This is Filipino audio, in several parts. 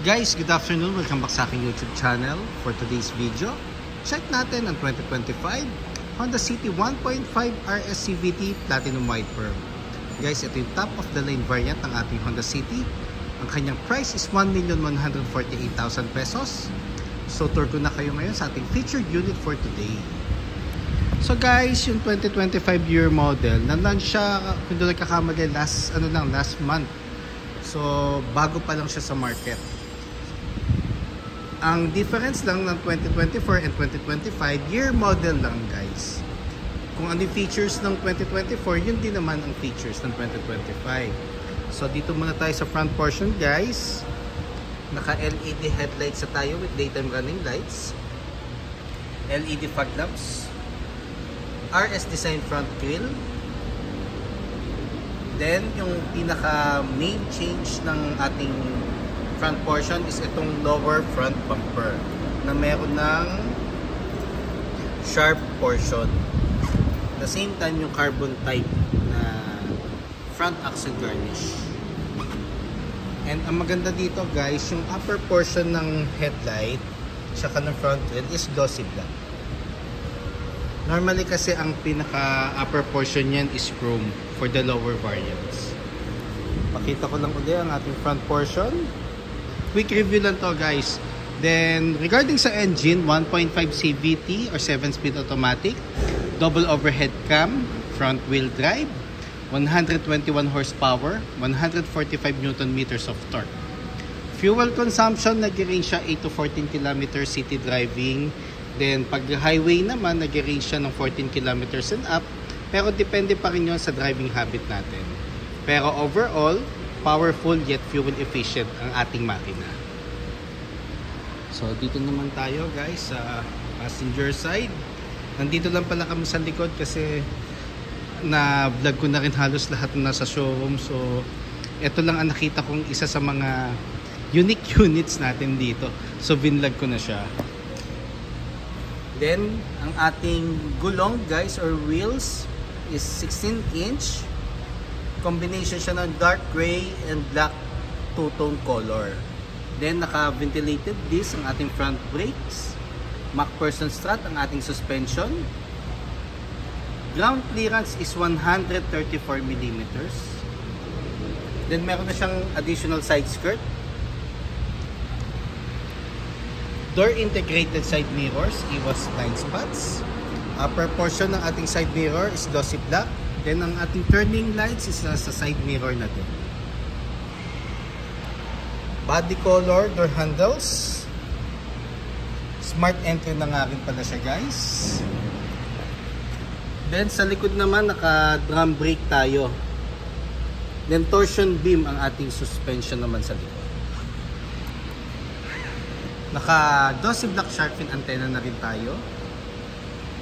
Guys, good afternoon. Welcome back sa aking YouTube channel. For today's video, check natin ang 2025 Honda City 1.5 RS CVT Platinum White Pearl. Guys, ito yung top of the line variant ng ating Honda City. Ang kanyang price is 1,148,000 pesos. So tour ko na kayo ngayon sa ating featured unit for today. So guys, yung 2025 year model, na-launch siya, kung doon nagkakamali, last month. So bago pa lang siya sa market. Ang difference lang ng 2024 and 2025, year model lang guys. Kung ano yung features ng 2024, yun din naman ang features ng 2025. So dito muna tayo sa front portion guys. Naka LED headlights na tayo with daytime running lights, LED fog lamps, RS design front grille. Then yung pinaka main change ng ating front portion is itong lower front bumper na meron ng sharp portion. At the same time yung carbon type na front axle garnish. And ang maganda dito guys, yung upper portion ng headlight tsaka ng front grille is glossy black. Normally kasi ang pinaka upper portion yan is chrome for the lower variants. Pakita ko lang ulit ang ating front portion. Quick review lang to guys. Then regarding sa engine, 1.5 CVT or 7-speed automatic, double overhead cam, front wheel drive, 121 horsepower, 145 Newton meters of torque. Fuel consumption, nag-range siya 8 to 14 km city driving. Then pag highway naman, nag-range siya ng 14 km and up. Pero depende pa rin yun sa driving habit natin. Pero overall, powerful yet fuel efficient ang ating makina. So dito naman tayo guys sa passenger side. Nandito lang pala kami sa likod kasi na vlog ko na rin halos lahat na nasa showroom. So ito lang ang nakita kong isa sa mga unique units natin dito. So vinlog ko na siya. Then ang ating gulong guys or wheels is 16-inch. Combination siya ng dark gray and black two-tone color. Then naka-ventilated disc ang ating front brakes. MacPherson strut ang ating suspension. Ground clearance is 134 mm. Then meron na siyang additional side skirt. Door integrated side mirrors, iwas blind spots. Upper portion ng ating side mirror is glossy black. Then ang ating turning lights is sa side mirror na din. Body color, door handles. Smart entry na nga rin pala siya guys. Then sa likod naman naka drum brake tayo. Then torsion beam ang ating suspension naman sa likod. Naka glossy black shark fin antenna na rin tayo.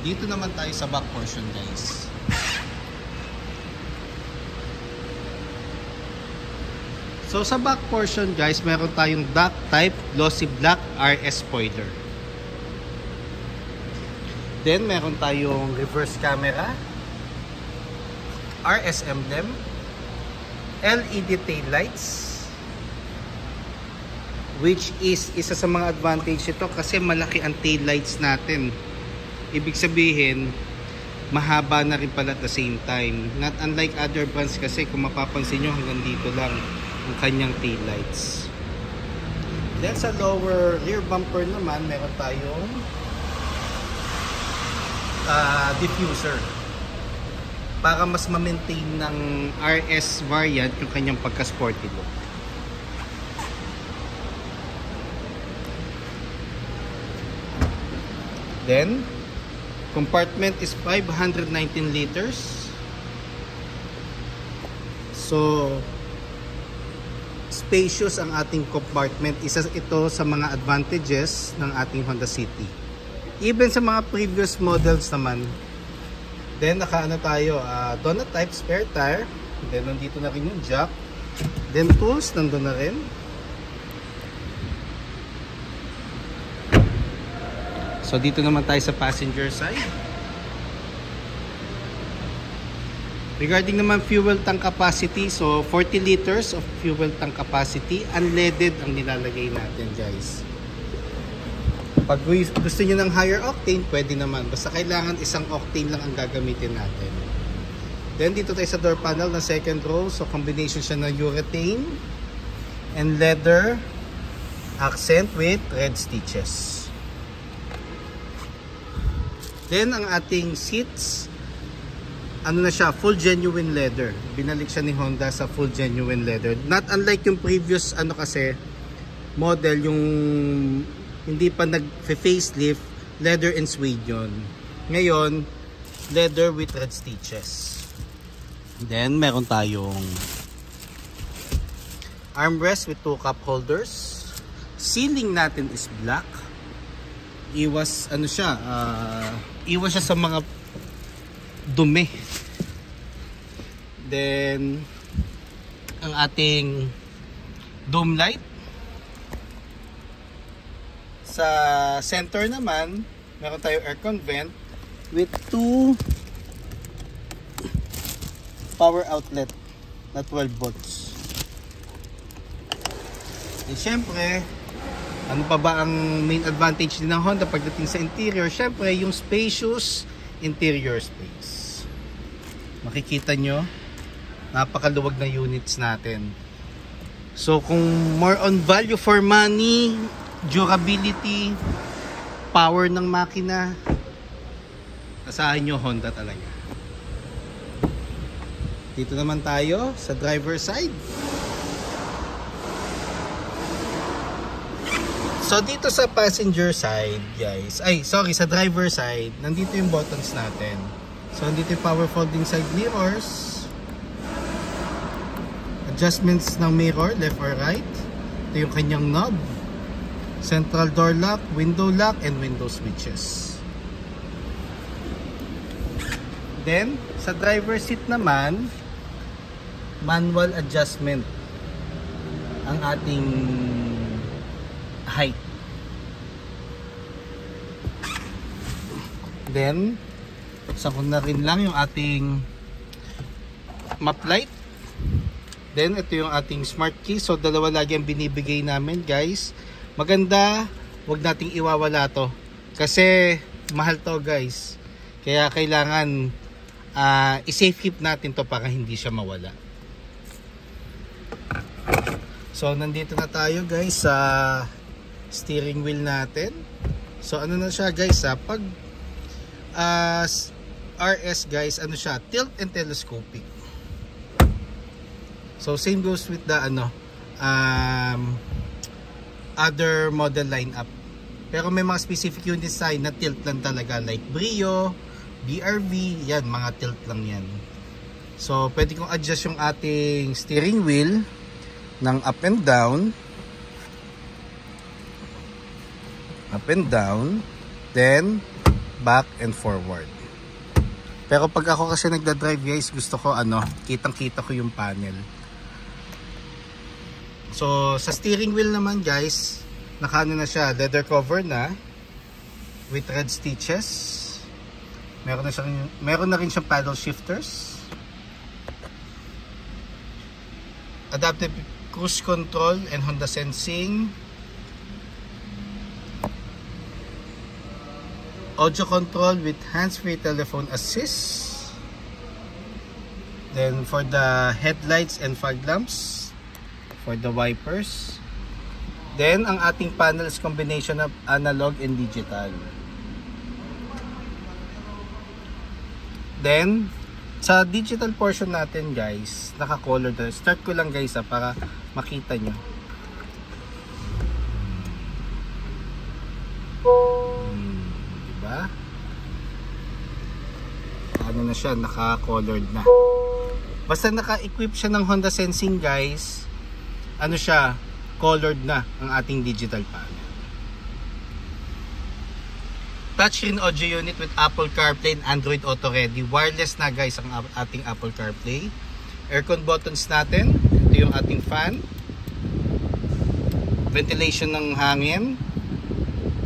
Dito naman tayo sa back portion guys. So sa back portion guys, meron tayong duck type glossy black RS spoiler. Then meron tayong reverse camera, RS emblem, LED tail lights, which is isa sa mga advantage ito kasi malaki ang tail lights natin. Ibig sabihin, mahaba na rin pala at the same time. Not unlike other brands kasi kung mapapansin nyo hanggang dito lang ang kanyang tail lights. Then sa lower rear bumper naman, meron tayong diffuser para mas ma-maintain ng RS variant yung kanyang pagka-sporty look. Then compartment is 519 liters. So spacious ang ating compartment. Isa ito sa mga advantages ng ating Honda City. Even sa mga previous models naman. Then naka-ano tayo, donut type spare tire. Then nandito na rin yung jack. Then tools nandun na rin. So dito naman tayo sa passenger side. Regarding naman fuel tank capacity, so 40 liters of fuel tank capacity, unleaded ang nilalagay natin guys. Pag gusto nyo ng higher octane, pwede naman. Basta kailangan isang octane lang ang gagamitin natin. Then dito tayo sa door panel na second row, so combination siya ng urethane and leather accent with red stitches. Then ang ating seats, ano na siya, full genuine leather. Binalik siya ni Honda sa full genuine leather. Not unlike yung previous ano kasi model, yung hindi pa nag-facelift, leather and suede yun. Ngayon, leather with red stitches. Then meron tayong armrest with 2 cup holders. Ceiling natin is black. Iwas ano siya, iwas siya sa mga dumi. Then ang ating dome light. Sa center naman, meron tayong aircon vent with 2 power outlet na 12 volts. And syempre, ano pa ba ang main advantage din ng Honda pagdating sa interior? Syempre, yung spacious interior space. Makikita nyo, napakaluwag na units natin. So kung more on value for money, durability, power ng makina, asahan nyo Honda talaga. Dito naman tayo sa driver side. So dito sa passenger side guys, sa driver side, nandito yung buttons natin. So nandito yung power folding side mirrors, adjustments ng mirror left or right, ito yung kanyang knob, central door lock, and window switches. Then sa driver seat naman, manual adjustment ang ating height. Then sako na rin lang yung ating map light. Then ito yung ating smart key. So dalawa lagi ang binibigay namin guys. Maganda, wag nating iwawala to kasi mahal to guys. Kaya kailangan i-safe keep natin to para hindi siya mawala. So nandito na tayo guys sa steering wheel natin. So ano na siya guys, pag RS guys, ano siya, tilt and telescopic. So same goes with the other model lineup. Pero may mga specific units tayo na tilt lang talaga, like Brio, BRV, yan mga tilt lang yan. So pwede kong adjust yung ating steering wheel ng up and down, then back and forward. Pero pag ako kasi nagda-drive guys, gusto ko kitang-kita ko yung panel. So sa steering wheel naman guys, nakaano na siya, leather cover na with red stitches. Meron na rin siyang paddle shifters, adaptive cruise control and Honda sensing, audio control with hands-free telephone assist. Then for the headlights and fog lamps, for the wipers. Then ang ating panel is combination of analog and digital. Then sa digital portion natin guys, naka-color na. Start ko lang guys para makita nyo. Diba? Ano na siya, naka-colored na. Basta naka-equip siya ng Honda Sensing guys, ano siya, colored na ang ating digital panel. Touchscreen audio unit with Apple CarPlay and Android Auto Ready. Wireless na guys ang ating Apple CarPlay. Aircon buttons natin. Ito yung ating fan. Ventilation ng hangin.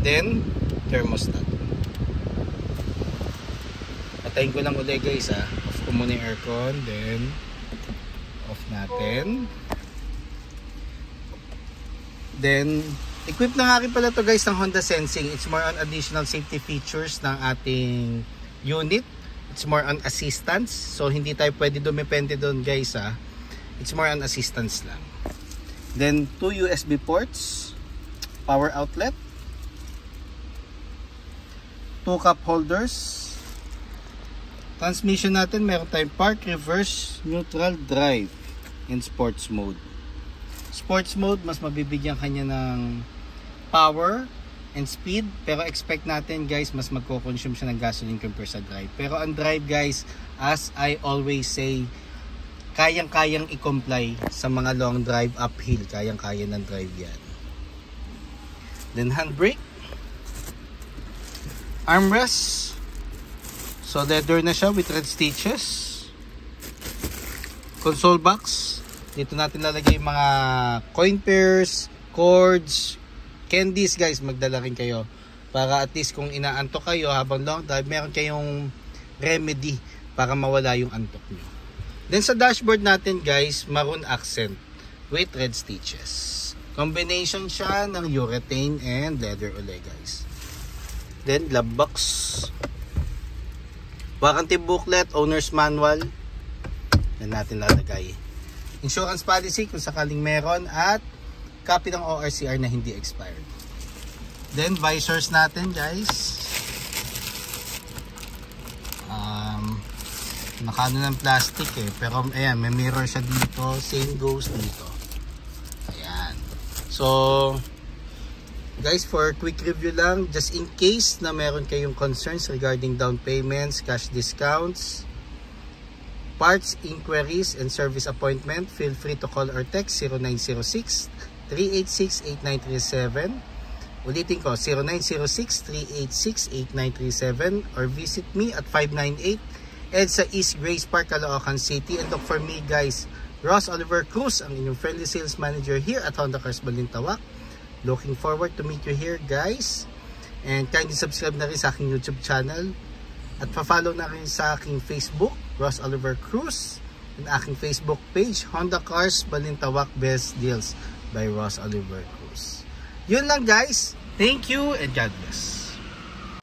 Then, thermostat. Patayin ko lang ulit guys . Of ko muna yung aircon, then off natin. Then equipped na nga rin pala to guys ng Honda Sensing. It's more on additional safety features ng ating unit. It's more on assistance. So hindi tayo pwede dumepende doon guys ha. It's more on assistance lang. Then 2 USB ports, power outlet, 2 cup holders. Transmission natin, meron tayong park, reverse, neutral, drive, and sports mode. Sports mode, mas mabibigyan kanya ng power and speed, pero expect natin guys, mas magko-consume siya ng gasoline compared sa drive. Pero ang drive guys, as I always say, kayang-kayang i-comply sa mga long drive uphill, kayang-kaya ng drive yan. Then handbrake, armrest, so leather na siya with red stitches. Console box, dito natin lalagay yung mga coin pairs, cords, candies guys, magdala rin kayo para at least kung inaantok kayo habang long drive, meron kayong remedy para mawala yung antok nyo. Then sa dashboard natin guys, maroon accent with red stitches. Combination siya ng urethane and leather ulit guys. Then glove box, warranty booklet, owner's manual, yan natin lalagay. Insurance policy kung sakaling meron, at copy ng ORCR na hindi expired. Then visors natin guys, nakano ng plastic pero ayan, may mirror siya dito, same goes dito. Ayan. So guys, for quick review lang, just in case na meron kayong concerns regarding down payments, cash discounts, parts inquiries, and service appointment, feel free to call or text 0906-386-8937. Ulitin ko, 0906-386-8937, or visit me at 598 EDSA East Grace Park, Caloocan City, and look for me guys, Ross Oliver Cruz, ang inyong friendly sales manager here at Honda Cars Balintawak. Looking forward to meet you here guys, and kindly subscribe na rin sa aking YouTube channel at pa-follow na rin sa aking Facebook, Ross Oliver Cruz, and aking Facebook page, Honda Cars Balintawak Best Deals by Ross Oliver Cruz. Yun lang guys, thank you and God bless.